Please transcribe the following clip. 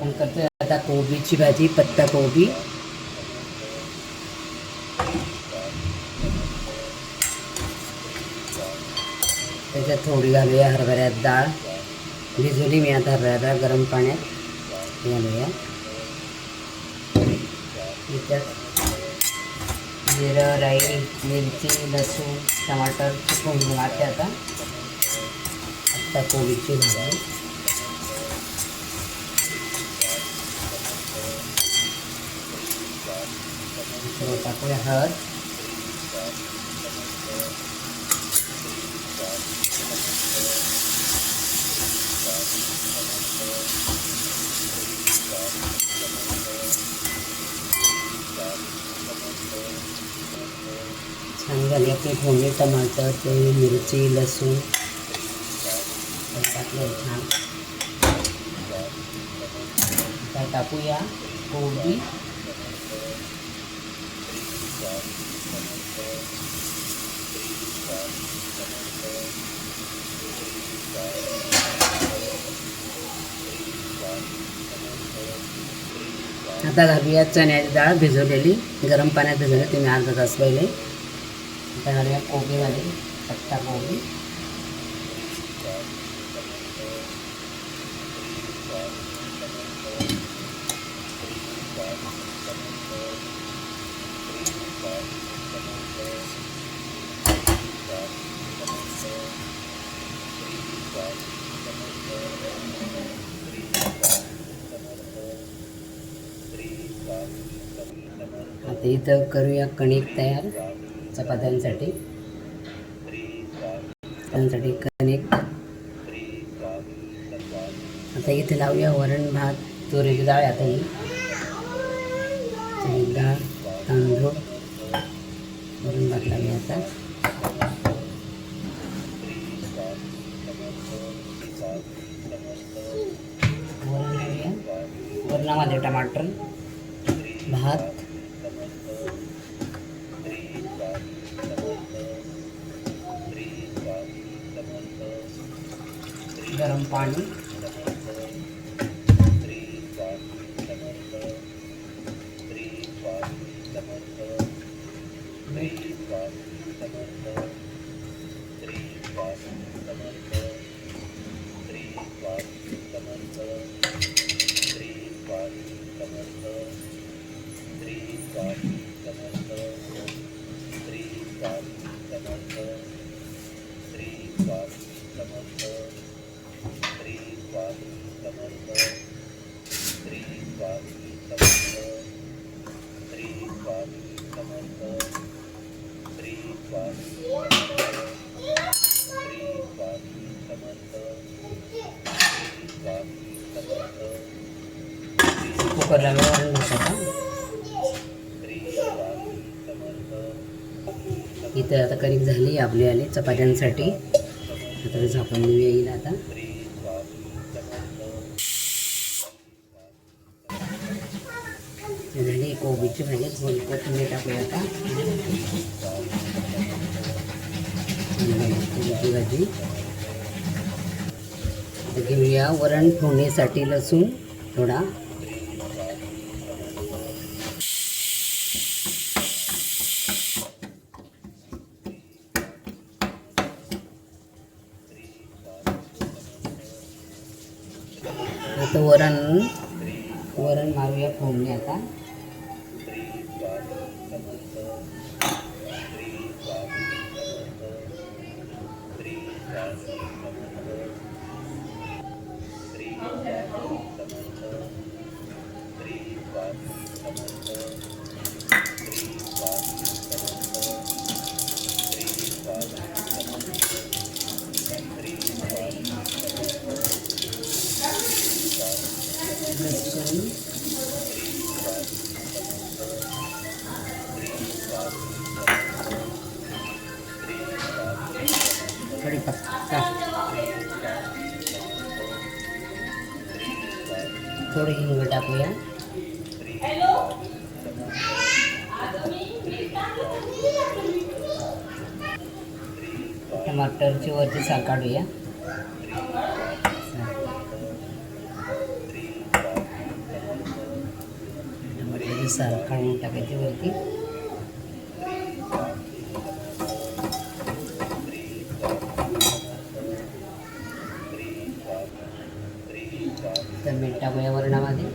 आपण करतोय आता कोबीची भाजी, पत्ता कोबी. त्याच्यात थोडी घालूया हरभऱ्यात डाळ. भिजवली मी आता हरभऱ्यात डाळ गरम पाण्यात घालूया. त्याच्यात जिरं, राई, मिरची, लसूण, टमाटर चिकून घालते आता. कोबीची भाजी टाकूया हळद. छान झाली आपली फोडणी. टमाटर, तेल, मिरची, लसूण टाकलं छान. आता टाकूया कोबी. आता घालूया चण्याची डाळ भिजवलेली, गरम पाण्यात भिजवली तुम्ही अर्धा तास पहिले. आता घालूया कोबीमध्ये पत्ता कोबी. आता इथं करूया कणिक तयार चपात्यांसाठी. कणिक. आता इथे लावूया वरण भात, तुरीची डाळ. आता ही डाळ, तांदूळ, वरण भात लावूया आता. वरण लावूया. वरणामध्ये टमाटर, भात, गरम पाणी, कुकरला वरण भात. इथं आता कणिक झाली आपली आली चपात्यांसाठी. आता झाकून देऊया येईल आता. झाली कोबीची भाजी. थोडी कोथिंबीर टाकूया आता. कोबीची भाजी. आता घेऊया वरण फोडणीसाठी लसूण थोडा. आता वरण मारूया फोडणी आता. कढीपत्ता, थोडी हिंग टाकूया. टमाटरची वरची साल काढूया. चवीनुसार काढून टाकायची वरती. तर मीठ टाकूया वरणामध्ये.